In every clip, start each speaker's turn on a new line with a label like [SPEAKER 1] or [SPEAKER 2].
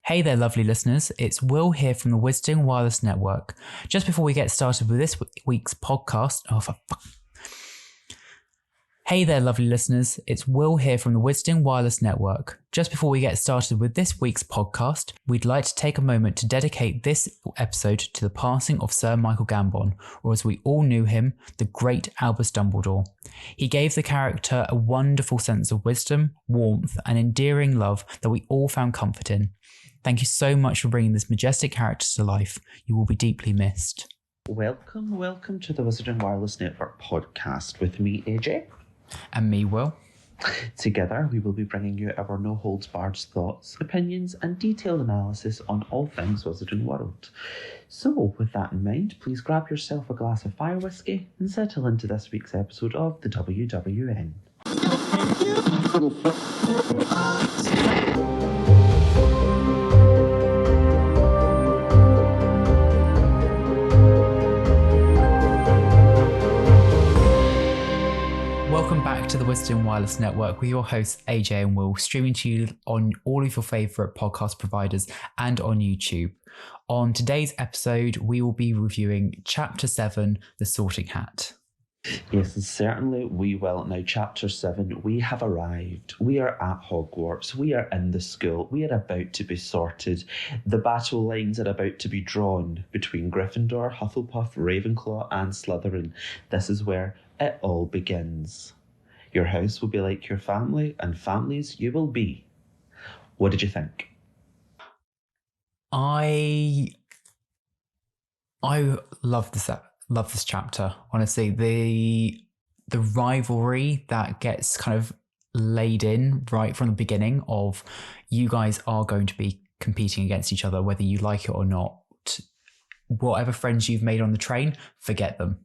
[SPEAKER 1] Hey there, lovely listeners. It's Will here from the Wisdom Wireless Network. Just before we get started with this week's podcast, Hey there, lovely listeners. It's Will here from the Wisdom Wireless Network. Just before we get started with this week's podcast, we'd like to take a moment to dedicate this episode to the passing of Sir Michael Gambon, or as we all knew him, the great Albus Dumbledore. He gave the character a wonderful sense of wisdom, warmth, and endearing love that we all found comfort in. Thank you so much for bringing this majestic character to life. You will be deeply missed.
[SPEAKER 2] Welcome to the Wizarding Wireless Network podcast with me, AJ.
[SPEAKER 1] And me, Will.
[SPEAKER 2] Together, we will be bringing you our no-holds-barred thoughts, opinions, and detailed analysis on all things Wizarding World. So, with that in mind, please grab yourself a glass of fire whiskey and settle into this week's episode of the WWN.
[SPEAKER 1] Welcome back to the Wisdom Wireless Network with your hosts AJ and Will, streaming to you on all of your favourite podcast providers and on YouTube. On today's episode, we will be reviewing Chapter 7, The Sorting Hat.
[SPEAKER 2] Yes, certainly we will. Now, Chapter 7, we have arrived. We are at Hogwarts. We are in the school. We are about to be sorted. The battle lines are about to be drawn between Gryffindor, Hufflepuff, Ravenclaw and Slytherin. This is where it all begins. Your house will be like your family, and families you will be. What did you think?
[SPEAKER 1] I love this chapter. Honestly, the rivalry that gets kind of laid in right from the beginning of you guys are going to be competing against each other, whether you like it or not. Whatever friends you've made on the train, forget them.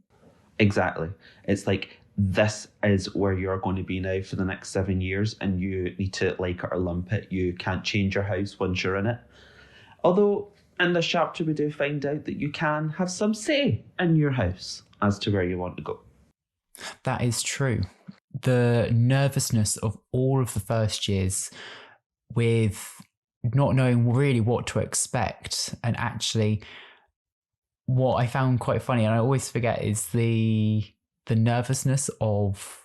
[SPEAKER 2] Exactly. It's like, this is where you're going to be now for the next 7 years, and you need to like it or lump it. You can't change your house once you're in it. Although, in this chapter, we do find out that you can have some say in your house as to where you want to go.
[SPEAKER 1] That is true. The nervousness of all of the first years with not knowing really what to expect, and actually what I found quite funny, and I always forget, is the nervousness of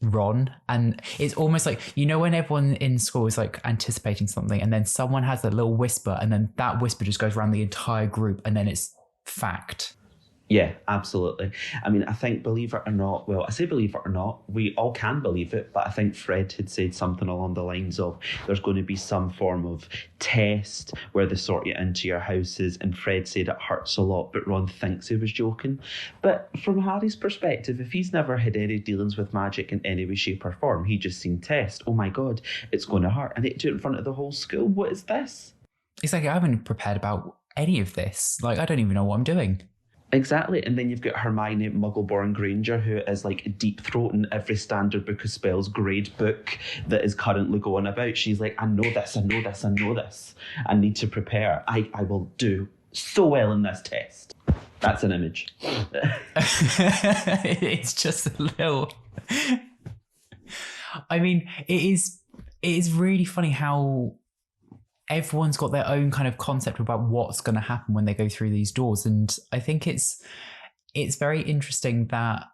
[SPEAKER 1] Ron. And it's almost like, you know, when everyone in school is like anticipating something and then someone has that little whisper and then that whisper just goes around the entire group and then it's fact.
[SPEAKER 2] Yeah, absolutely. I mean, I think, believe it or not, well, I say believe it or not, we all can believe it, but I think Fred had said something along the lines of there's going to be some form of test where they sort you into your houses, and Fred said it hurts a lot, but Ron thinks he was joking. But from Harry's perspective, if he's never had any dealings with magic in any way, shape or form, he just seen test. Oh my God, it's going to hurt. And they do it in front of the whole school. What is this?
[SPEAKER 1] It's like, I haven't prepared about any of this. Like, I don't even know what I'm doing.
[SPEAKER 2] Exactly. And then you've got Hermione Muggleborn Granger, who is like deep-throating every standard book of spells grade book that is currently going about. She's like, I know this. I need to prepare. I will do so well in this test. That's an image.
[SPEAKER 1] It's just a little... I mean, it is really funny how everyone's got their own kind of concept about what's going to happen when they go through these doors. And I think it's very interesting that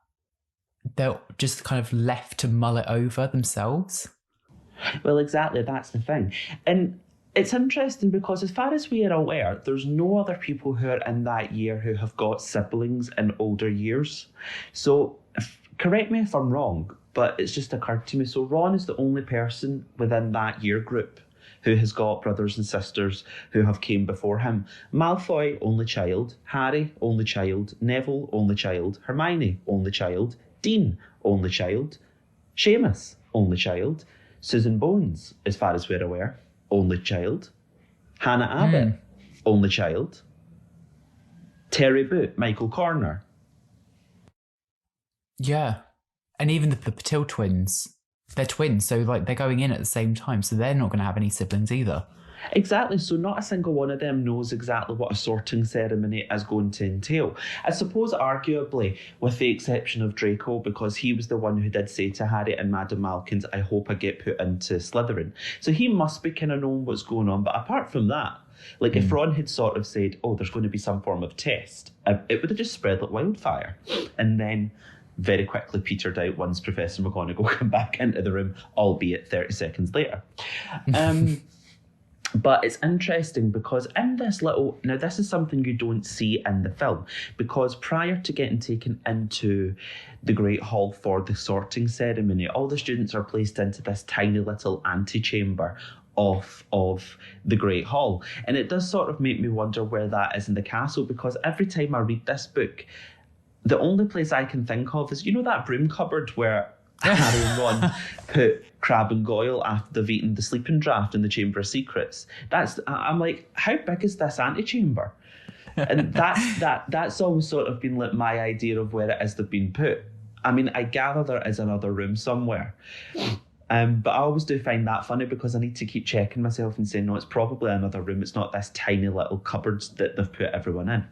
[SPEAKER 1] they're just kind of left to mull it over themselves.
[SPEAKER 2] Well, exactly. That's the thing. And it's interesting because as far as we are aware, there's no other people who are in that year who have got siblings in older years. So correct me if I'm wrong, but it's just occurred to me. So Ron is the only person within that year group who has got brothers and sisters who have came before him. Malfoy, only child. Harry, only child. Neville, only child. Hermione, only child. Dean, only child. Seamus, only child. Susan Bones, as far as we're aware, only child. Hannah Abbott, only child. Terry Boot, Michael Corner.
[SPEAKER 1] Yeah. And even the Patil twins. They're twins, so like they're going in at the same time, so they're not going to have any siblings either.
[SPEAKER 2] Exactly. So not a single one of them knows exactly what a sorting ceremony is going to entail. I suppose, arguably, with the exception of Draco, because he was the one who did say to Harry and Madame Malkins, I hope I get put into Slytherin. So he must be kind of knowing what's going on. But apart from that, like if Ron had sort of said, oh, there's going to be some form of test, it would have just spread like wildfire. And then very quickly petered out once Professor McGonagall came back into the room, albeit 30 seconds later. But it's interesting because in this little... Now, this is something you don't see in the film, because prior to getting taken into the Great Hall for the sorting ceremony, all the students are placed into this tiny little antechamber of the Great Hall. And it does sort of make me wonder where that is in the castle, because every time I read this book, the only place I can think of is, you know, that broom cupboard where Harry and Ron put Crabbe and Goyle after they've eaten the sleeping draught in the Chamber of Secrets. I'm like, how big is this antechamber? And that's always sort of been like my idea of where it is they've been put. I mean, I gather there is another room somewhere. But I always do find that funny, because I need to keep checking myself and saying, no, it's probably another room. It's not this tiny little cupboard that they've put everyone in.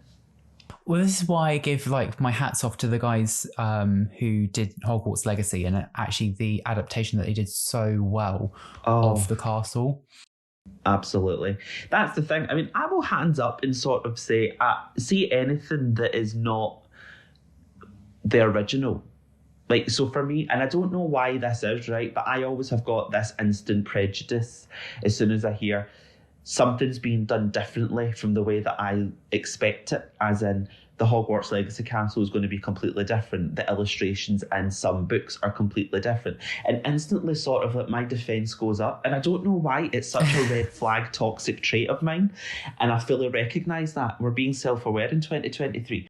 [SPEAKER 1] Well, this is why I give like my hats off to the guys who did Hogwarts Legacy, and actually the adaptation that they did so well of the castle.
[SPEAKER 2] Absolutely. That's the thing. I mean, I will hands up and sort of say, see anything that is not the original. Like, so for me, and I don't know why this is, right, but I always have got this instant prejudice as soon as I hear something's being done differently from the way that I expect it, as in the Hogwarts Legacy Castle is going to be completely different. The illustrations in some books are completely different. And instantly sort of like my defence goes up. And I don't know why it's such a red flag toxic trait of mine. And I fully recognise that. We're being self-aware in 2023.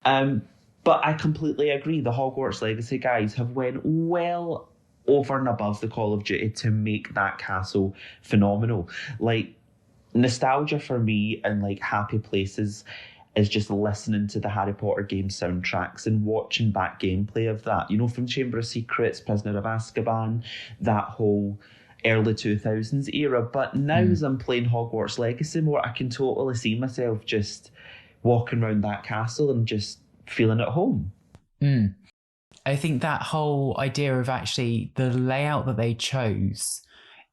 [SPEAKER 2] But I completely agree. The Hogwarts Legacy guys have went well over and above the Call of Duty to make that castle phenomenal. Like, nostalgia for me and like happy places is just listening to the Harry Potter game soundtracks and watching back gameplay of that. You know, from Chamber of Secrets, Prisoner of Azkaban, that whole early 2000s era. But now as I'm playing Hogwarts Legacy more, I can totally see myself just walking around that castle and just feeling at home.
[SPEAKER 1] I think that whole idea of actually the layout that they chose,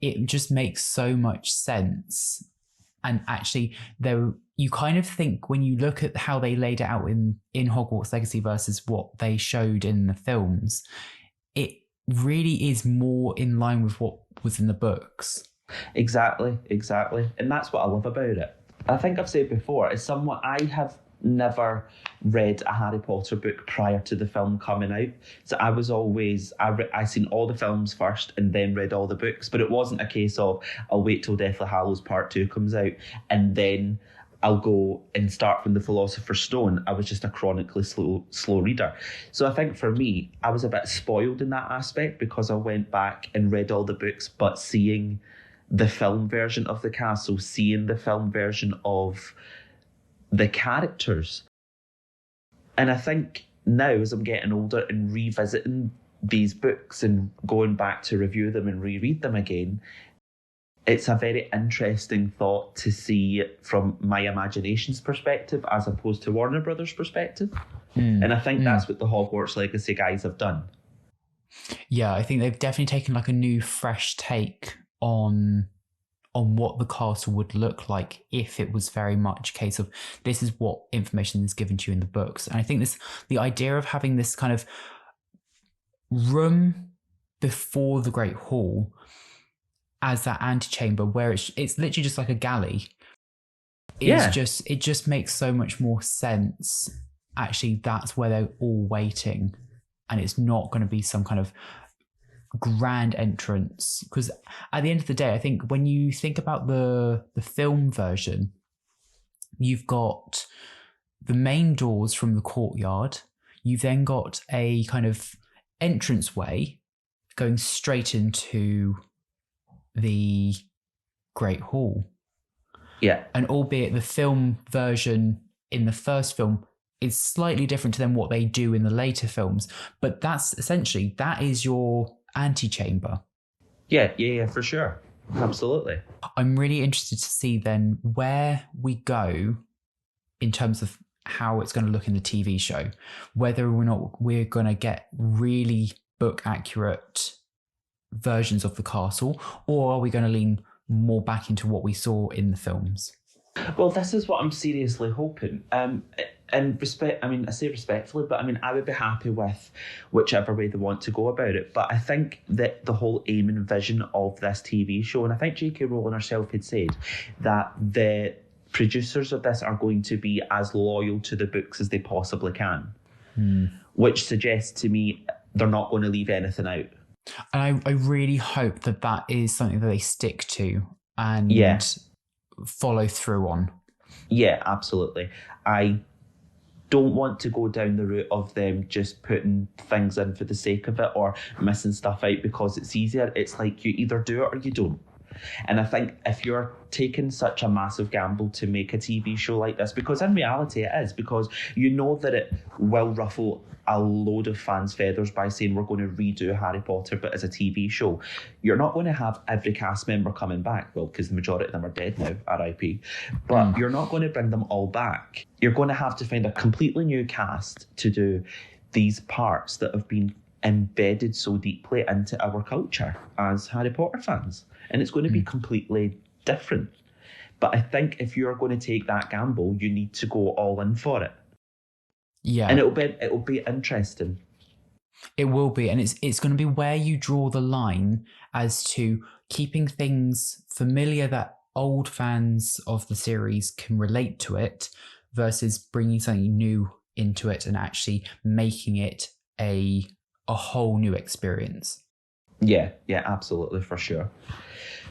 [SPEAKER 1] it just makes so much sense. And actually, you kind of think when you look at how they laid it out in Hogwarts Legacy versus what they showed in the films, it really is more in line with what was in the books.
[SPEAKER 2] Exactly. And that's what I love about it. I think I've said before, as someone, I have never read a Harry Potter book prior to the film coming out. So I was always, I seen all the films first and then read all the books, but it wasn't a case of I'll wait till Deathly Hallows Part 2 comes out and then I'll go and start from the Philosopher's Stone. I was just a chronically slow reader. So I think for me, I was a bit spoiled in that aspect because I went back and read all the books, but seeing the film version of the castle, seeing the film version of the characters. And I think now, as I'm getting older and revisiting these books and going back to review them and reread them again, it's a very interesting thought to see it from my imagination's perspective as opposed to Warner Brothers' perspective. And I think that's what the Hogwarts Legacy guys have done.
[SPEAKER 1] Yeah, I think they've definitely taken like a new, fresh take on what the castle would look like if it was very much a case of this is what information is given to you in the books. And I think the idea of having this kind of room before the Great Hall as that antechamber where it's literally just like a galley. It just makes so much more sense. Actually, that's where they're all waiting, and it's not going to be some kind of grand entrance, because at the end of the day, I think when you think about the film version, you've got the main doors from the courtyard, you've then got a kind of entranceway going straight into the Great Hall.
[SPEAKER 2] Yeah.
[SPEAKER 1] And albeit the film version in the first film is slightly different to then what they do in the later films, but that's essentially, that is your antechamber.
[SPEAKER 2] Yeah, for sure. Absolutely.
[SPEAKER 1] I'm really interested to see then where we go in terms of how it's going to look in the TV show, whether or not we're going to get really book accurate versions of the castle, or are we going to lean more back into what we saw in the films?
[SPEAKER 2] Well, this is what I'm seriously hoping. And respect, I mean, I say respectfully, but I mean, I would be happy with whichever way they want to go about it. But I think that the whole aim and vision of this TV show, and I think J.K. Rowling herself had said that the producers of this are going to be as loyal to the books as they possibly can, which suggests to me they're not going to leave anything out.
[SPEAKER 1] And I really hope that that is something that they stick to and follow through on.
[SPEAKER 2] Yeah, absolutely. I don't want to go down the route of them just putting things in for the sake of it or missing stuff out because it's easier. It's like you either do it or you don't. And I think if you're taking such a massive gamble to make a TV show like this, because in reality it is, because you know that it will ruffle a load of fans' feathers by saying we're going to redo Harry Potter but as a TV show, you're not going to have every cast member coming back, well, because the majority of them are dead now, RIP, but you're not going to bring them all back. You're going to have to find a completely new cast to do these parts that have been embedded so deeply into our culture as Harry Potter fans. And it's going to be completely different. But I think if you're going to take that gamble, you need to go all in for it.
[SPEAKER 1] Yeah.
[SPEAKER 2] And it'll be interesting.
[SPEAKER 1] It will be. And it's going to be where you draw the line as to keeping things familiar that old fans of the series can relate to it versus bringing something new into it and actually making it a whole new experience.
[SPEAKER 2] Yeah, absolutely, for sure.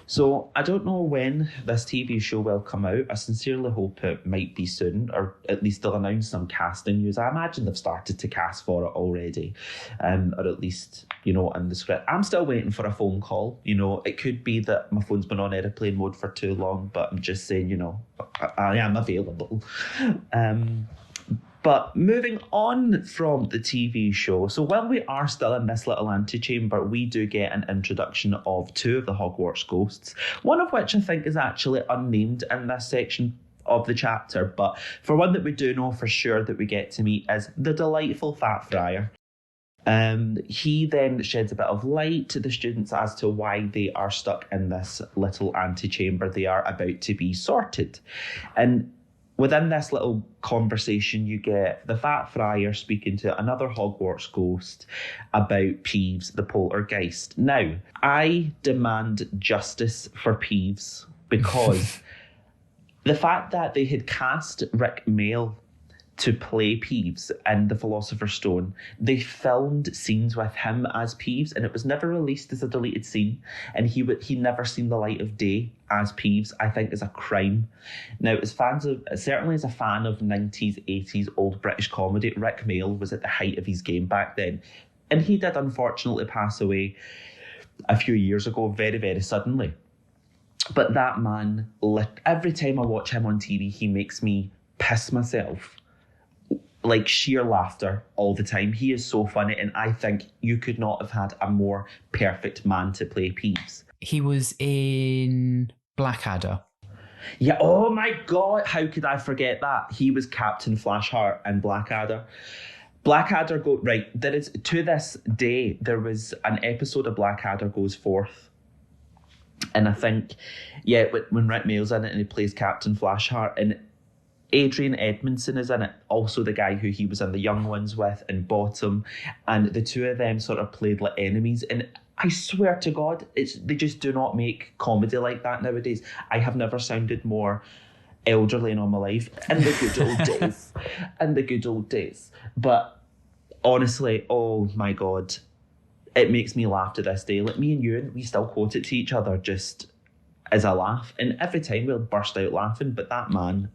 [SPEAKER 2] So I don't know when this TV show will come out. I sincerely hope it might be soon, or at least they'll announce some casting news. I imagine they've started to cast for it already, or at least, in the script. I'm still waiting for a phone call. It could be that my phone's been on airplane mode for too long, but I'm just saying, I am available. But moving on from the TV show, so while we are still in this little antechamber, we do get an introduction of two of the Hogwarts ghosts, one of which I think is actually unnamed in this section of the chapter, but for one that we do know for sure that we get to meet is the delightful Fat Friar. He then sheds a bit of light to the students as to why they are stuck in this little antechamber. They are about to be sorted. And within this little conversation, you get the Fat Friar speaking to another Hogwarts ghost about Peeves, the poltergeist. Now, I demand justice for Peeves because the fact that they had cast Rick Mayall to play Peeves in The Philosopher's Stone, they filmed scenes with him as Peeves, and it was never released as a deleted scene, and he never seen the light of day as Peeves, I think, is a crime. Now, certainly as a fan of 90s, 80s old British comedy, Rick Mayall was at the height of his game back then, and he did unfortunately pass away a few years ago, very, very suddenly. But that man, every time I watch him on TV, he makes me piss myself. Like sheer laughter all the time. He is so funny, and I think you could not have had a more perfect man to play Peeves.
[SPEAKER 1] He was in Blackadder.
[SPEAKER 2] Yeah, oh my God, how could I forget that? He was Captain Flashheart in Blackadder. There is, to this day, there was an episode of Blackadder goes forth. And I think, when Rick Mayall's in it and he plays Captain Flashheart, and Adrian Edmondson is in it, also the guy who he was in The Young Ones with in Bottom, and the two of them sort of played like enemies. And I swear to God, they just do not make comedy like that nowadays. I have never sounded more elderly in all my life. In the good old days. In the good old days. But honestly, oh my God, it makes me laugh to this day. Like me and Ewan, we still quote it to each other just as a laugh. And every time we'll burst out laughing. But that man,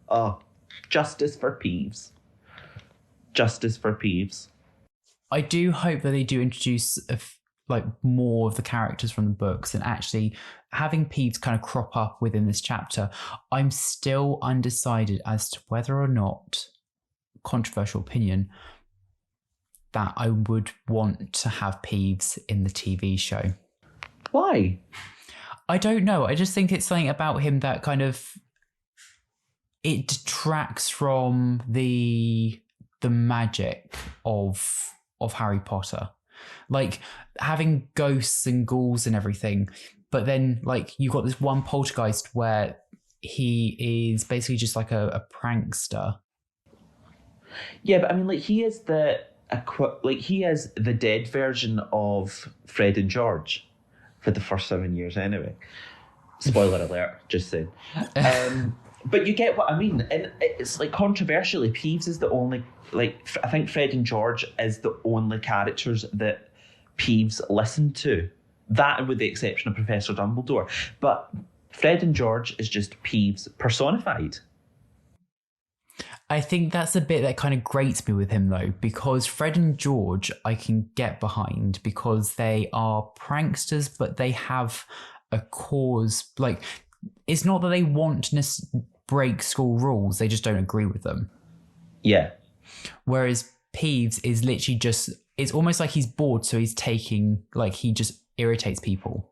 [SPEAKER 2] justice for Peeves. Justice for Peeves.
[SPEAKER 1] I do hope that they do introduce more of the characters from the books, and actually having Peeves kind of crop up within this chapter. I'm still undecided as to whether or not, controversial opinion, that I would want to have Peeves in the TV show.
[SPEAKER 2] Why?
[SPEAKER 1] I don't know. I just think it's something about him that kind of it detracts from the magic of Harry Potter. Like having ghosts and ghouls and everything, but then like you got this one poltergeist where he is basically just like a prankster.
[SPEAKER 2] Yeah, but I mean, like he is he is the dead version of Fred and George for the first 7 years, anyway. Spoiler alert, just saying. But you get what I mean, and it's like controversially, Peeves is the only I think Fred and George is the only characters that Peeves listened to. That, with the exception of Professor Dumbledore, but Fred and George is just Peeves personified.
[SPEAKER 1] I think that's the bit that kind of grates me with him though, because Fred and George I can get behind because they are pranksters, but they have a cause. Like, it's not that they want to break school rules, they just don't agree with them.
[SPEAKER 2] Yeah.
[SPEAKER 1] Whereas Peeves is literally just, it's almost like he's bored, so he's taking, like, he just irritates people.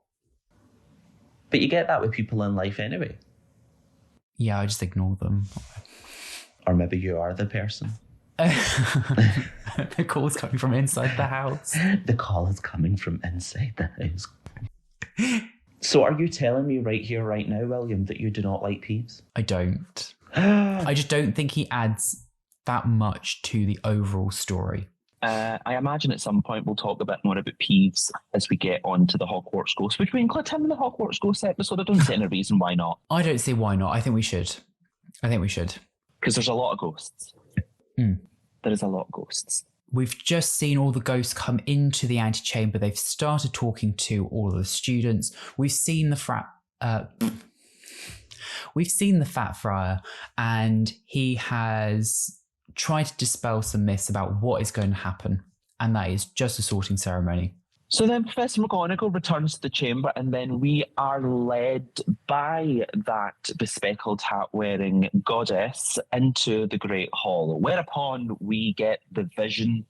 [SPEAKER 2] But you get that with people in life anyway.
[SPEAKER 1] Yeah, I just ignore them.
[SPEAKER 2] Or maybe you are the person.
[SPEAKER 1] The call's coming from inside the house.
[SPEAKER 2] The call is coming from inside the house. So are you telling me right here, right now, William, that you do not like Peeves?
[SPEAKER 1] I don't. I just don't think he adds that much to the overall story.
[SPEAKER 3] I imagine at some point we'll talk a bit more about Peeves as we get on to the Hogwarts Ghost. Would we include him in the Hogwarts Ghost episode? I don't see any reason why not.
[SPEAKER 1] I don't see why not. I think we should.
[SPEAKER 3] Because there's a lot of ghosts.
[SPEAKER 1] Mm.
[SPEAKER 3] There is a lot of ghosts.
[SPEAKER 1] We've just seen all the ghosts come into the antechamber. They've started talking to all of the students. We've seen the Fat Friar, and he has tried to dispel some myths about what is going to happen, and that is just a sorting ceremony.
[SPEAKER 3] So then Professor McGonagall returns to the chamber, and then we are led by that bespectacled hat-wearing goddess into the Great Hall, whereupon we get the vision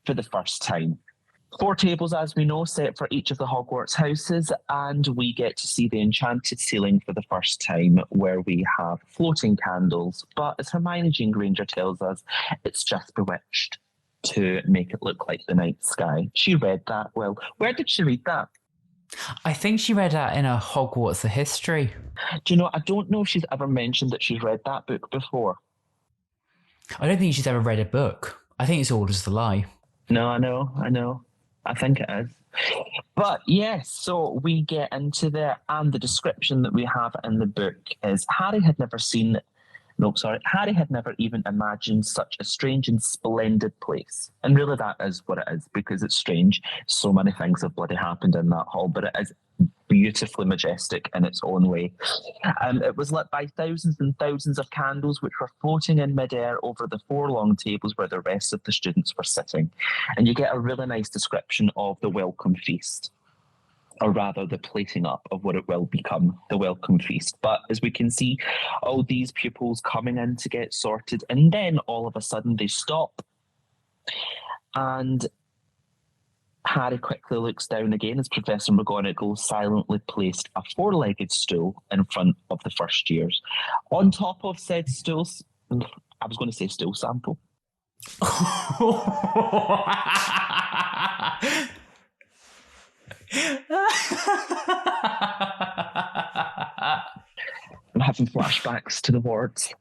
[SPEAKER 3] for the first time. 4 tables, as we know, set for each of the Hogwarts houses, and we get to see the enchanted ceiling for the first time, where we have floating candles. But as Hermione Jean Granger tells us, it's just bewitched to make it look like the night sky. She read that. Well, where did she read that?
[SPEAKER 1] I think she read that in a Hogwarts of History.
[SPEAKER 3] Do you know, I don't know if she's ever mentioned that she's read that book before.
[SPEAKER 1] I don't think she's ever read a book. I think it's all just a lie.
[SPEAKER 3] No, I know. I think it is. But yes, so we get into there, and the description that we have in the book is Harry had never even imagined such a strange and splendid place. And really that is what it is, because it's strange. So many things have bloody happened in that hall, but it is beautifully majestic in its own way. It was lit by thousands and thousands of candles, which were floating in midair over the 4 long tables where the rest of the students were sitting. And you get a really nice description of the welcome feast, or rather the plating up of what it will become, the welcome feast. But as we can see, all these pupils coming in to get sorted, and then all of a sudden they stop. And Harry quickly looks down again as Professor McGonagall silently placed a 4-legged stool in front of the first years. On top of said stools, I was going to say stool sample.
[SPEAKER 1] I'm
[SPEAKER 3] having flashbacks to the wards.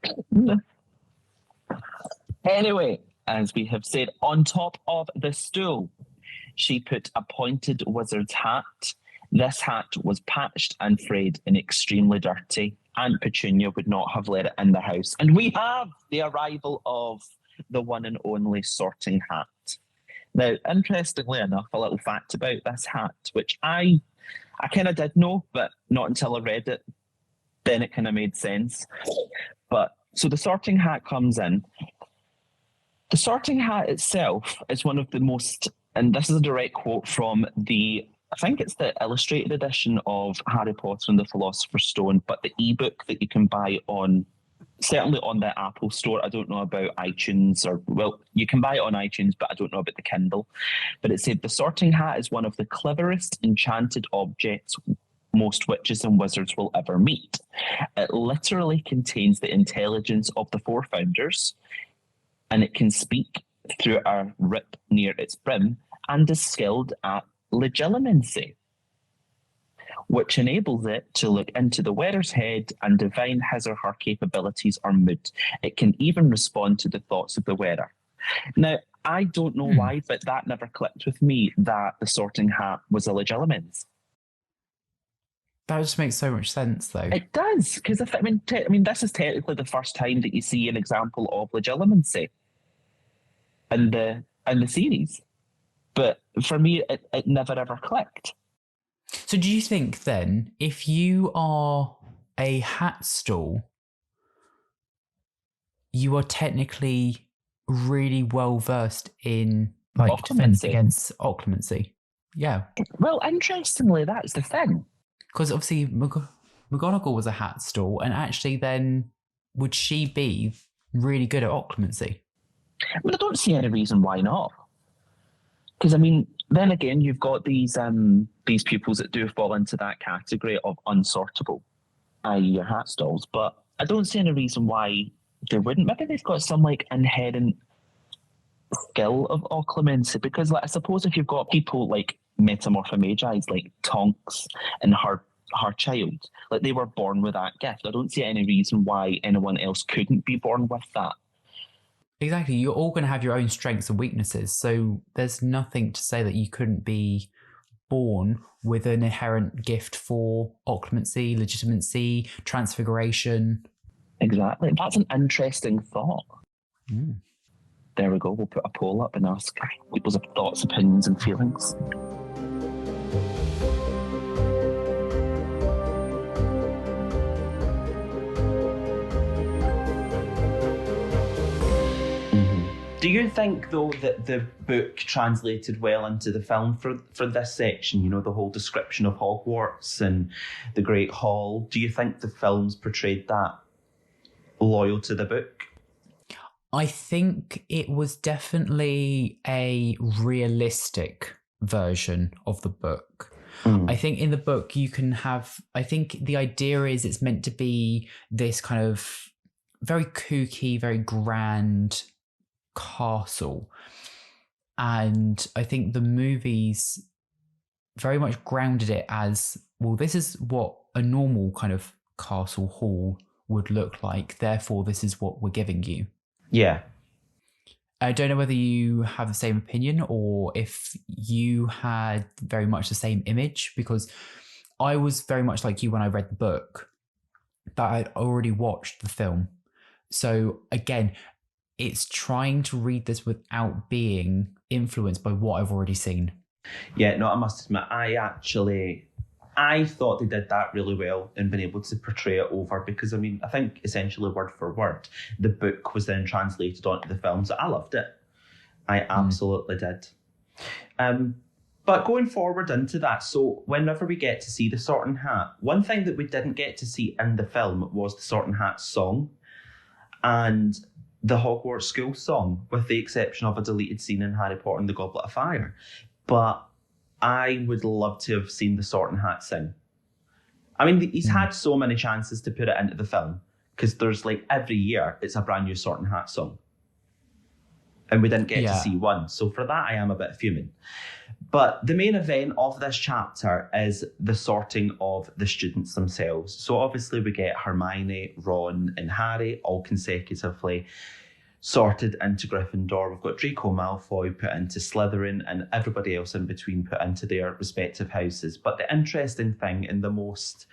[SPEAKER 3] Anyway, as we have said, on top of the stool, she put a pointed wizard's hat. This hat was patched and frayed and extremely dirty. Aunt Petunia would not have let it in the house. And we have the arrival of the one and only Sorting Hat. Now, interestingly enough, a little fact about this hat, which I kind of did know, but not until I read it, then it kind of made sense. But so the Sorting Hat comes in. The Sorting Hat itself is one of the most, and this is a direct quote from I think it's the illustrated edition of Harry Potter and the Philosopher's Stone, but the ebook that you can buy certainly on the Apple Store. I don't know about iTunes, you can buy it on iTunes, but I don't know about the Kindle. But it said, the Sorting Hat is one of the cleverest enchanted objects most witches and wizards will ever meet. It literally contains the intelligence of the four founders, and it can speak through a rip near its brim and is skilled at legilimency, which enables it to look into the wearer's head and divine his or her capabilities or mood. It can even respond to the thoughts of the wearer. Now, I don't know why, but that never clicked with me that the Sorting Hat was a legilimens.
[SPEAKER 1] That just makes so much sense, though.
[SPEAKER 3] It does, because I mean, this is technically the first time that you see an example of legilimency in the series. But for me, it never ever clicked.
[SPEAKER 1] So do you think then, if you are a hat stall, you are technically really well versed in like defense against occlumency? Yeah.
[SPEAKER 3] Well, interestingly, that's the thing.
[SPEAKER 1] Because obviously McGonagall was a hat stall, and actually then would she be really good at occlumency?
[SPEAKER 3] I mean, I don't see any reason why not. Because, I mean, then again, you've got these pupils that do fall into that category of unsortable, i.e. your hat stalls, but I don't see any reason why they wouldn't. Maybe they've got some, like, inherent skill of occlumency, because, like, I suppose if you've got people like Metamorphomagi's, like Tonks and her child, like, they were born with that gift. I don't see any reason why anyone else couldn't be born with that.
[SPEAKER 1] Exactly. You're all going to have your own strengths and weaknesses. So there's nothing to say that you couldn't be born with an inherent gift for occlumency, legitimacy, transfiguration.
[SPEAKER 3] Exactly. That's an interesting thought. There we go. We'll put a poll up and ask people's thoughts, opinions, and feelings.
[SPEAKER 2] Do you think, though, that the book translated well into the film for this section? You know, the whole description of Hogwarts and the Great Hall. Do you think the films portrayed that loyal to the book?
[SPEAKER 1] I think it was definitely a realistic version of the book. I think in the book you can have, I think the idea is it's meant to be this kind of very kooky, very grand castle. And I think the movies very much grounded it as, well, this is what a normal kind of castle hall would look like. Therefore, this is what we're giving you.
[SPEAKER 2] Yeah.
[SPEAKER 1] I don't know whether you have the same opinion or if you had very much the same image, because I was very much like you when I read the book, that I'd already watched the film. So again, it's trying to read this without being influenced by what I've already seen.
[SPEAKER 2] Yeah, no, I must admit, I thought they did that really well in being able to portray it over, because, I mean, I think essentially word for word, the book was then translated onto the film, so I loved it. I absolutely did. But going forward into that, so whenever we get to see the Sorting Hat, one thing that we didn't get to see in the film was the Sorting Hat song and the Hogwarts School song, with the exception of a deleted scene in Harry Potter and the Goblet of Fire. But I would love to have seen the Sorting Hat sing. I mean, he's had so many chances to put it into the film, because there's like every year it's a brand new Sorting Hat song. And we didn't get to see one. So for that, I am a bit fuming. But the main event of this chapter is the sorting of the students themselves. So obviously we get Hermione, Ron and Harry all consecutively sorted into Gryffindor. We've got Draco Malfoy put into Slytherin and everybody else in between put into their respective houses. But the interesting thing and the most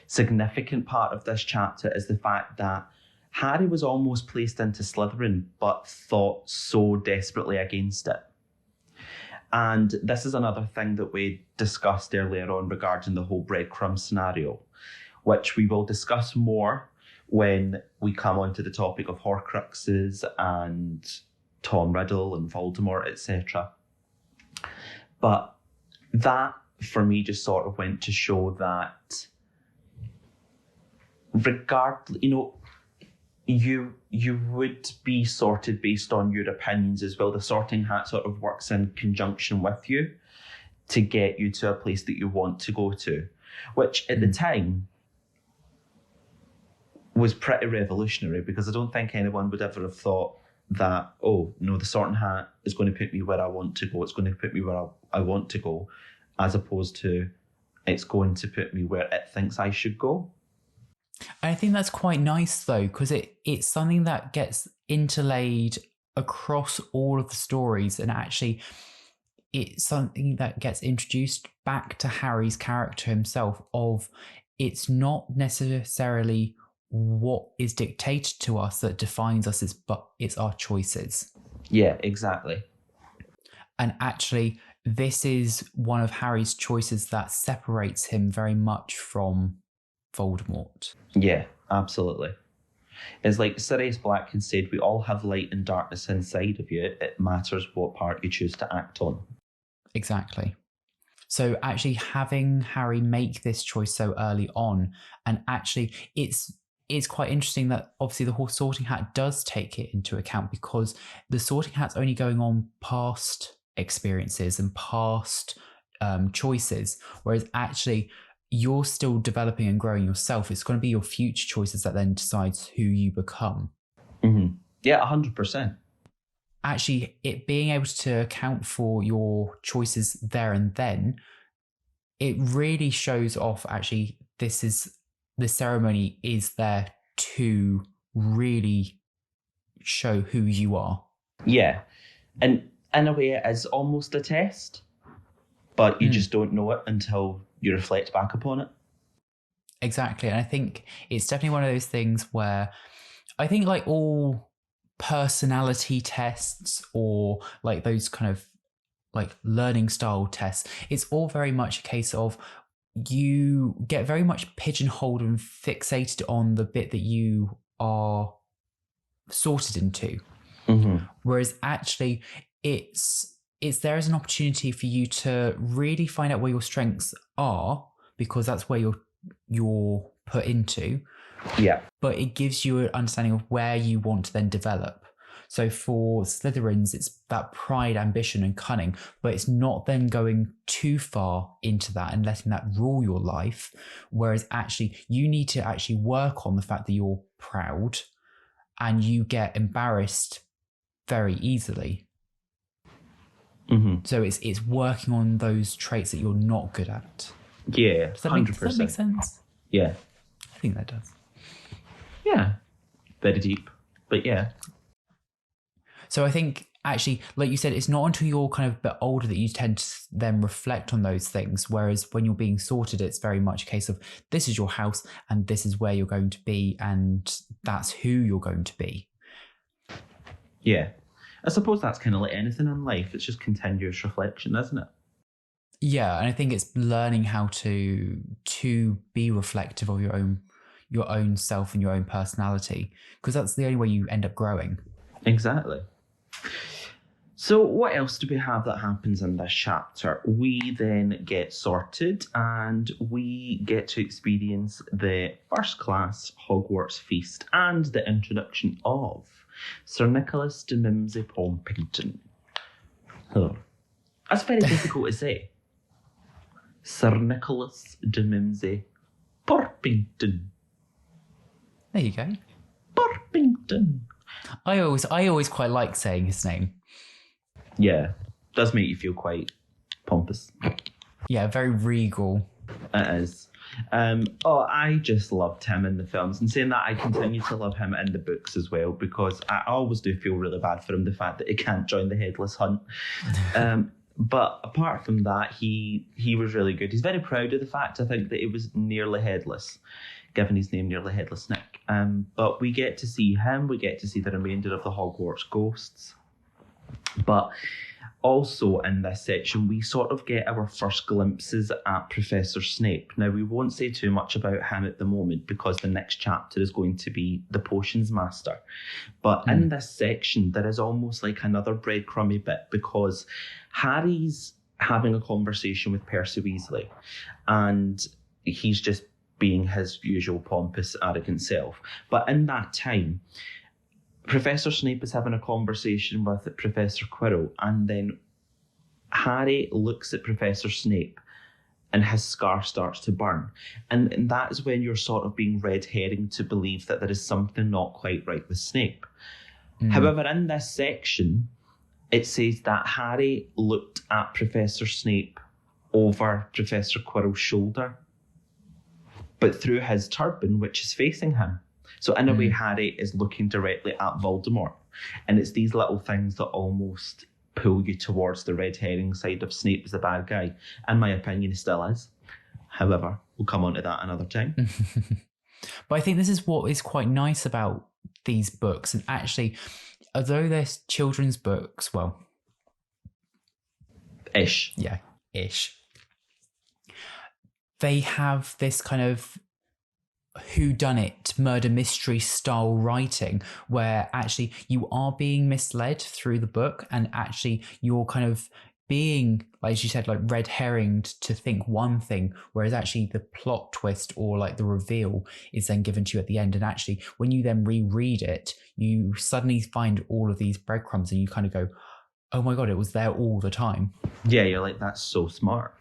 [SPEAKER 2] significant part of this chapter is the fact that Harry was almost placed into Slytherin but fought so desperately against it. And this is another thing that we discussed earlier on regarding the whole breadcrumb scenario, which we will discuss more when we come onto the topic of Horcruxes and Tom Riddle and Voldemort, etc. But that, for me, just sort of went to show that regardless, you would be sorted based on your opinions as well. The Sorting Hat sort of works in conjunction with you to get you to a place that you want to go to. which at the time was pretty revolutionary, because I don't think anyone would ever have thought that, oh, no, the Sorting Hat is going to put me where I want to go. It's going to put me where I want to go, as opposed to it's going to put me where it thinks I should go.
[SPEAKER 1] I think that's quite nice, though, because it's something that gets interlaid across all of the stories, and actually it's something that gets introduced back to Harry's character himself, of it's not necessarily what is dictated to us that defines us, but it's our choices.
[SPEAKER 2] Yeah, exactly.
[SPEAKER 1] And actually, this is one of Harry's choices that separates him very much from Voldemort.
[SPEAKER 2] Yeah, absolutely. It's like Sirius Black had said, we all have light and darkness inside of you. It matters what part you choose to act on.
[SPEAKER 1] Exactly. So actually having Harry make this choice so early on, and actually it's quite interesting that obviously the whole Sorting Hat does take it into account, because the Sorting Hat's only going on past experiences and past choices, whereas actually you're still developing and growing yourself. It's going to be your future choices that then decides who you become.
[SPEAKER 2] Mm-hmm. Yeah, 100%.
[SPEAKER 1] Actually, it being able to account for your choices there and then, it really shows off. Actually, the ceremony is there to really show who you are.
[SPEAKER 2] Yeah, and in a way, it is almost a test, but you just don't know it until you reflect back upon it.
[SPEAKER 1] Exactly, and I think it's definitely one of those things where I think, like all personality tests or like those kind of like learning style tests, it's all very much a case of you get very much pigeonholed and fixated on the bit that you are sorted into.
[SPEAKER 2] Mm-hmm.
[SPEAKER 1] Whereas actually it's there as an opportunity for you to really find out where your strengths are, because that's where you're put into.
[SPEAKER 2] Yeah.
[SPEAKER 1] But it gives you an understanding of where you want to then develop. So for Slytherins, it's that pride, ambition, and cunning, but it's not then going too far into that and letting that rule your life. Whereas actually, you need to actually work on the fact that you're proud, and you get embarrassed very easily.
[SPEAKER 2] Mm-hmm.
[SPEAKER 1] So it's working on those traits that you're not good at.
[SPEAKER 2] Yeah,
[SPEAKER 1] Does that
[SPEAKER 2] 100%.
[SPEAKER 1] make sense?
[SPEAKER 2] Yeah.
[SPEAKER 1] I think that does.
[SPEAKER 2] Yeah. Very deep. But yeah.
[SPEAKER 1] So I think actually, like you said, it's not until you're kind of a bit older that you tend to then reflect on those things. Whereas when you're being sorted, it's very much a case of this is your house and this is where you're going to be and that's who you're going to be.
[SPEAKER 2] Yeah. I suppose that's kind of like anything in life. It's just continuous reflection, isn't it?
[SPEAKER 1] Yeah, and I think it's learning how to be reflective of your own self and your own personality, because that's the only way you end up growing.
[SPEAKER 2] Exactly. So what else do we have that happens in this chapter? We then get sorted and we get to experience the first class Hogwarts feast and the introduction of Sir Nicholas de Mimsy Pompington. Oh, that's very difficult to say. Sir Nicholas de Mimsy Porpington.
[SPEAKER 1] There you go.
[SPEAKER 2] Porpington.
[SPEAKER 1] I always quite like saying his name.
[SPEAKER 2] Yeah, does make you feel quite pompous.
[SPEAKER 1] Yeah, very regal.
[SPEAKER 2] It is. I just loved him in the films, and saying that, I continue to love him in the books as well, because I always do feel really bad for him, the fact that he can't join the Headless Hunt. But apart from that, he was really good. He's very proud of the fact, I think, that he was nearly headless, given his name, Nearly Headless Nick. But we get to see him, we get to see the remainder of the Hogwarts ghosts. But also in this section, we sort of get our first glimpses at Professor Snape. Now, we won't say too much about him at the moment, because the next chapter is going to be the Potions Master. But in this section, there is almost like another breadcrumby bit, because Harry's having a conversation with Percy Weasley, and he's just being his usual pompous, arrogant self. But in that time, Professor Snape is having a conversation with Professor Quirrell, and then Harry looks at Professor Snape and his scar starts to burn. And that is when you're sort of being red herring to believe that there is something not quite right with Snape. However, in this section, it says that Harry looked at Professor Snape over Professor Quirrell's shoulder, but through his turban, which is facing him. So in a way, Harry is looking directly at Voldemort. And it's these little things that almost pull you towards the red herring side of Snape as the bad guy. In my opinion, he still is. However, we'll come on to that another time.
[SPEAKER 1] But I think this is what is quite nice about these books. And actually, although they're children's books, well...
[SPEAKER 2] Ish.
[SPEAKER 1] Yeah, ish. They have this kind of whodunit murder mystery style writing where actually you are being misled through the book, and actually you're kind of being, like as you said, like red herringed to think one thing, whereas actually the plot twist or like the reveal is then given to you at the end. And actually when you then reread it, you suddenly find all of these breadcrumbs and you kind of go, oh my God, it was there all the time.
[SPEAKER 2] Yeah, you're like, that's so smart.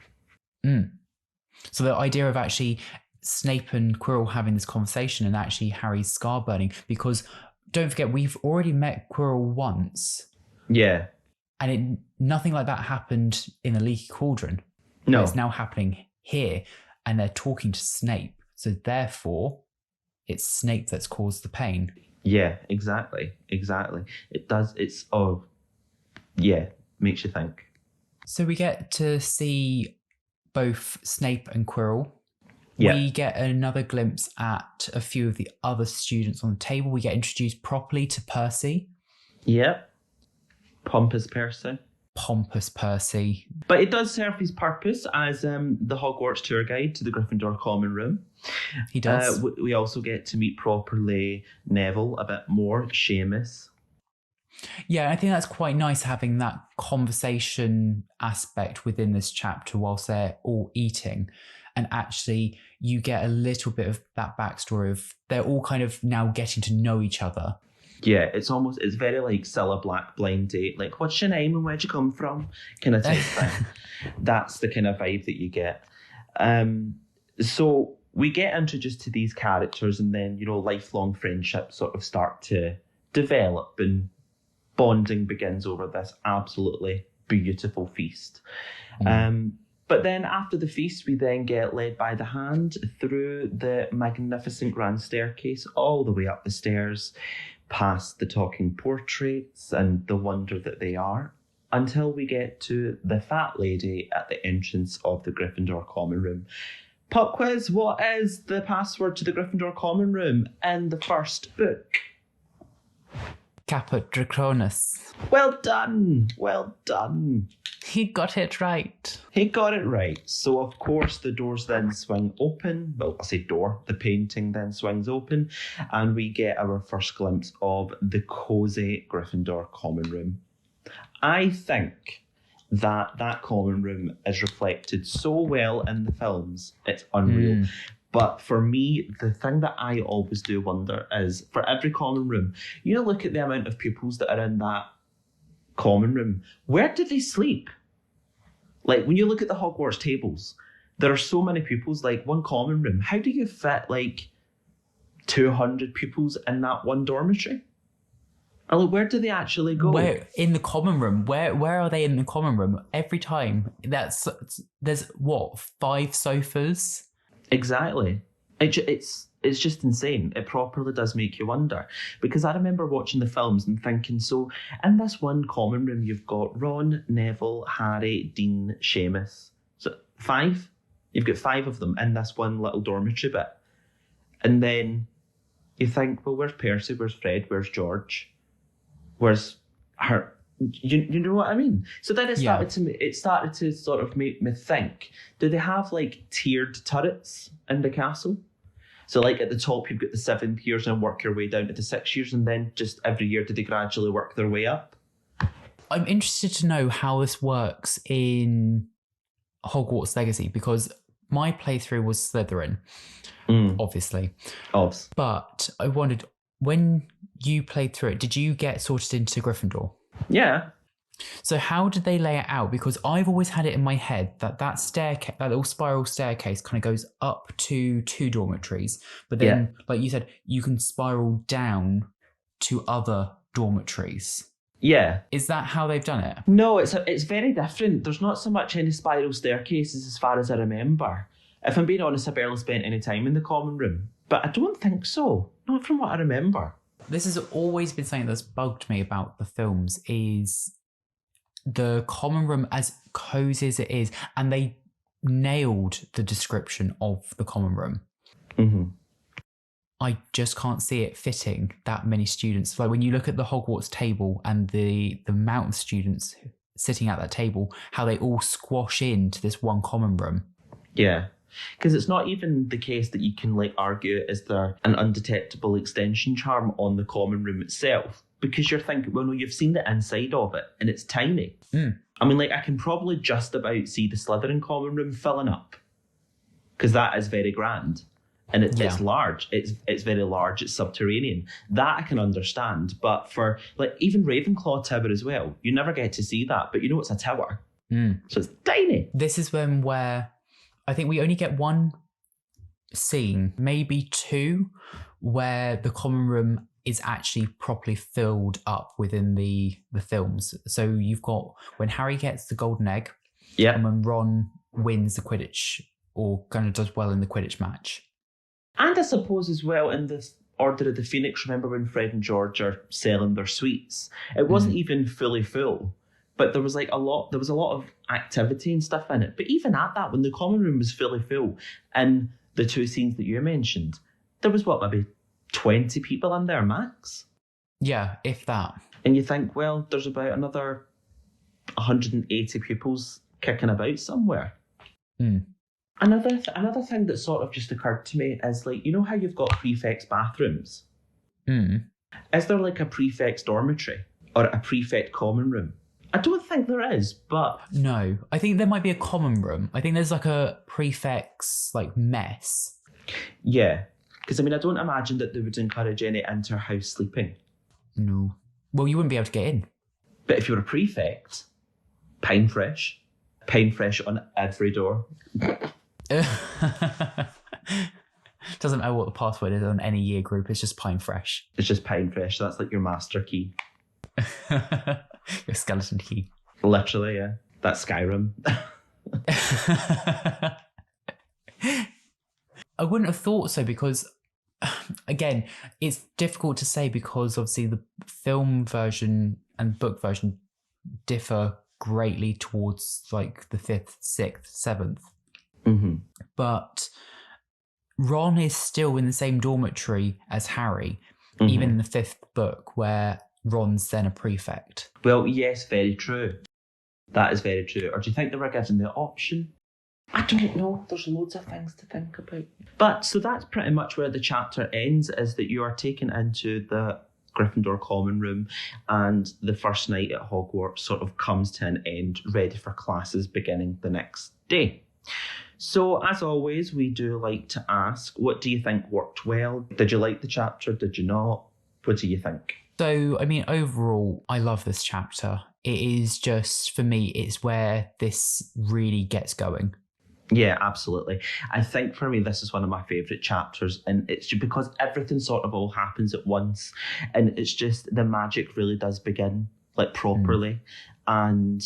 [SPEAKER 1] So the idea of actually Snape and Quirrell having this conversation and actually Harry's scar burning, because don't forget, we've already met Quirrell once.
[SPEAKER 2] Yeah.
[SPEAKER 1] And nothing like that happened in the Leaky Cauldron.
[SPEAKER 2] No.
[SPEAKER 1] It's now happening here, and they're talking to Snape. So therefore, it's Snape that's caused the pain.
[SPEAKER 2] Yeah, exactly. It does. It's, oh, yeah, makes you think.
[SPEAKER 1] So we get to see both Snape and Quirrell.
[SPEAKER 2] Yeah.
[SPEAKER 1] We get another glimpse at a few of the other students on the table. We get introduced properly to Percy.
[SPEAKER 2] Yep. Pompous Percy. But it does serve his purpose as the Hogwarts tour guide to the Gryffindor common room.
[SPEAKER 1] He does.
[SPEAKER 2] We also get to meet properly Neville a bit more, Seamus.
[SPEAKER 1] Yeah, I think that's quite nice having that conversation aspect within this chapter whilst they're all eating. And actually, you get a little bit of that backstory of they're all kind of now getting to know each other.
[SPEAKER 2] Yeah, it's very like Cilla Black blind date. Like, what's your name and where'd you come from? Kind of type thing. That's the kind of vibe that you get. So we get introduced to these characters, and then, you know, lifelong friendships sort of start to develop and bonding begins over this absolutely beautiful feast. But then after the feast, we then get led by the hand through the magnificent grand staircase, all the way up the stairs, past the talking portraits and the wonder that they are, until we get to the fat lady at the entrance of the Gryffindor common room. Pop quiz, what is the password to the Gryffindor common room in the first book?
[SPEAKER 1] Caput Draconis.
[SPEAKER 2] Well done. Well done.
[SPEAKER 1] He got it right.
[SPEAKER 2] He got it right. So, of course, the doors then swing open. Well, I say door. The painting then swings open. And we get our first glimpse of the cosy Gryffindor common room. I think that common room is reflected so well in the films. It's unreal. But for me, the thing that I always do wonder is, for every common room, you look at the amount of pupils that are in that common room. Where do they sleep? Like, when you look at the Hogwarts tables, there are so many pupils, like one common room. How do you fit, like, 200 pupils in that one dormitory? Or, like, where do they actually go?
[SPEAKER 1] Where in the common room? Where are they in the common room? Every time. There's what, 5 sofas?
[SPEAKER 2] Exactly. It's just insane. It properly does make you wonder. Because I remember watching the films and thinking, so in this one common room, you've got Ron, Neville, Harry, Dean, Seamus. So 5? You've got 5 of them in this one little dormitory bit. And then you think, well, where's Percy? Where's Fred? Where's George? Where's her? You know what I mean? So then it started to sort of make me think, do they have like tiered turrets in the castle? So like at the top you've got the 7th years and work your way down to the 6th years, and then just every year do they gradually work their way up?
[SPEAKER 1] I'm interested to know how this works in Hogwarts Legacy, because my playthrough was Slytherin, obviously. But I wondered, when you played through it, did you get sorted into Gryffindor?
[SPEAKER 2] Yeah.
[SPEAKER 1] So how did they lay it out? Because I've always had it in my head that staircase, that little spiral staircase, kind of goes up to 2 dormitories, but then, like you said, you can spiral down to other dormitories.
[SPEAKER 2] Yeah.
[SPEAKER 1] Is that how they've done it?
[SPEAKER 2] No, it's very different. There's not so much any spiral staircases as far as I remember. If I'm being honest, I barely spent any time in the common room, but I don't think so. Not from what I remember.
[SPEAKER 1] This has always been something that's bugged me about the films is the common room, as cozy as it is, and they nailed the description of the common room.
[SPEAKER 2] Mm-hmm.
[SPEAKER 1] I just can't see it fitting that many students. Like when you look at the Hogwarts table and the amount of students sitting at that table, how they all squash into this one common room.
[SPEAKER 2] Yeah. Because it's not even the case that you can like argue, is there an undetectable extension charm on the common room itself? Because you're thinking, well, no, you've seen the inside of it and it's tiny. I mean, like, I can probably just about see the Slytherin common room filling up because that is very grand and it's large. It's very large. It's subterranean. That I can understand. But for like even Ravenclaw Tower as well, you never get to see that. But you know it's a tower. So it's tiny.
[SPEAKER 1] This is where I think we only get one scene, maybe 2, where the common room is actually properly filled up within the films. So you've got when Harry gets the golden egg, and when Ron wins the Quidditch or kind of does well in the Quidditch match.
[SPEAKER 2] And I suppose as well in the Order of the Phoenix, remember when Fred and George are selling their sweets? It wasn't even fully full, but there was a lot of activity and stuff in it. But even at that, when the common room was fully full, in the 2 scenes that you mentioned, there was maybe 20 people in there max.
[SPEAKER 1] Yeah, if that.
[SPEAKER 2] And you think, well, there's about another 180 pupils kicking about somewhere. Another thing that sort of just occurred to me is like, you know how you've got prefects' bathrooms? Is there like a prefect's dormitory or a prefect common room? I don't think there is, but...
[SPEAKER 1] No, I think there might be a common room. I think there's like a prefect's like mess.
[SPEAKER 2] Yeah. Because, I mean, I don't imagine that they would encourage any inter-house sleeping.
[SPEAKER 1] No. Well, you wouldn't be able to get in.
[SPEAKER 2] But if you're a prefect, pine fresh on every door.
[SPEAKER 1] Doesn't matter what the password is on any year group, it's just pine fresh.
[SPEAKER 2] It's just pine fresh, so that's like your master key.
[SPEAKER 1] Your skeleton key.
[SPEAKER 2] Literally, yeah. That's Skyrim.
[SPEAKER 1] I wouldn't have thought so because, again, it's difficult to say because obviously the film version and book version differ greatly towards like the 5th, 6th, 7th. But Ron is still in the same dormitory as Harry, even in the 5th book where Ron's then a prefect.
[SPEAKER 2] Well, yes, very true. That is very true. Or do you think they were given the option? I don't know. There's loads of things to think about. But so that's pretty much where the chapter ends, is that you are taken into the Gryffindor common room and the first night at Hogwarts sort of comes to an end, ready for classes beginning the next day. So as always, we do like to ask, what do you think worked well? Did you like the chapter? Did you not? What do you think?
[SPEAKER 1] So, I mean, overall, I love this chapter. It is just, for me, it's where this really gets going.
[SPEAKER 2] Yeah, absolutely. I think for me, this is one of my favourite chapters, and it's just because everything sort of all happens at once, and it's just the magic really does begin, like, properly, and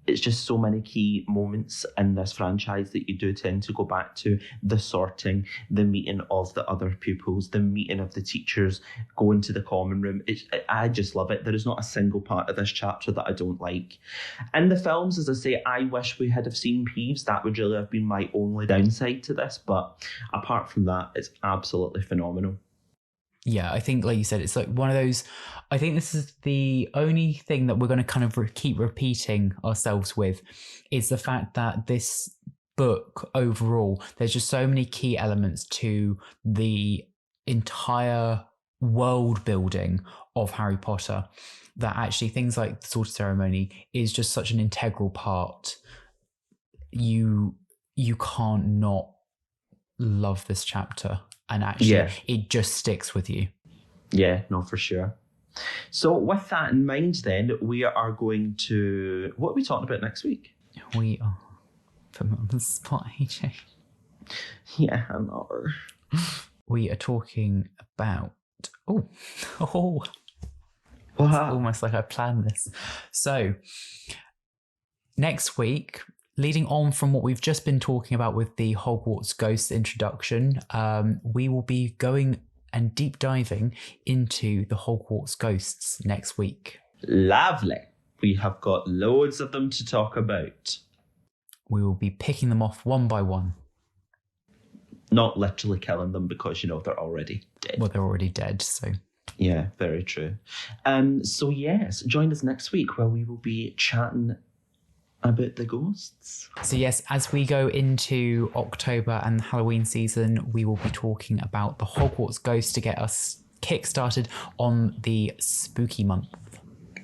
[SPEAKER 2] it's just so many key moments in this franchise that you do tend to go back to: the sorting, the meeting of the other pupils, the meeting of the teachers, going to the common room. I just love it. There is not a single part of this chapter that I don't like. In the films, as I say, I wish we had have seen Peeves. That would really have been my only downside to this. But apart from that, it's absolutely phenomenal.
[SPEAKER 1] Yeah, I think, like you said, it's like one of those, I think this is the only thing that we're going to kind of keep repeating ourselves with, is the fact that this book overall, there's just so many key elements to the entire world building of Harry Potter that actually things like the Sorting Ceremony is just such an integral part. You can't not love this chapter. And actually, it just sticks with you.
[SPEAKER 2] Yeah, no, for sure. So with that in mind, then, we are going to... What are we talking about next week?
[SPEAKER 1] We are... Put me on the spot, AJ.
[SPEAKER 2] Yeah, I know.
[SPEAKER 1] We are talking about... Oh.
[SPEAKER 2] What?
[SPEAKER 1] It's almost like I planned this. So, next week, leading on from what we've just been talking about with the Hogwarts Ghosts introduction, we will be going and deep diving into the Hogwarts Ghosts next week.
[SPEAKER 2] Lovely. We have got loads of them to talk about.
[SPEAKER 1] We will be picking them off one by one.
[SPEAKER 2] Not literally killing them because, they're already dead.
[SPEAKER 1] Well, they're already dead, so...
[SPEAKER 2] Yeah, very true. So yes, join us next week where we will be chatting about the ghosts.
[SPEAKER 1] So yes, as we go into October and the Halloween season, we will be talking about the Hogwarts Ghosts to get us kick-started on the spooky month.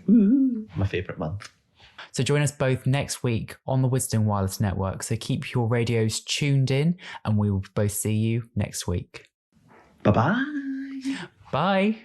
[SPEAKER 2] Ooh, my favourite month.
[SPEAKER 1] So join us both next week on the Wisdom Wireless Network. So keep your radios tuned in and we will both see you next week.
[SPEAKER 2] Bye-bye.
[SPEAKER 1] Bye.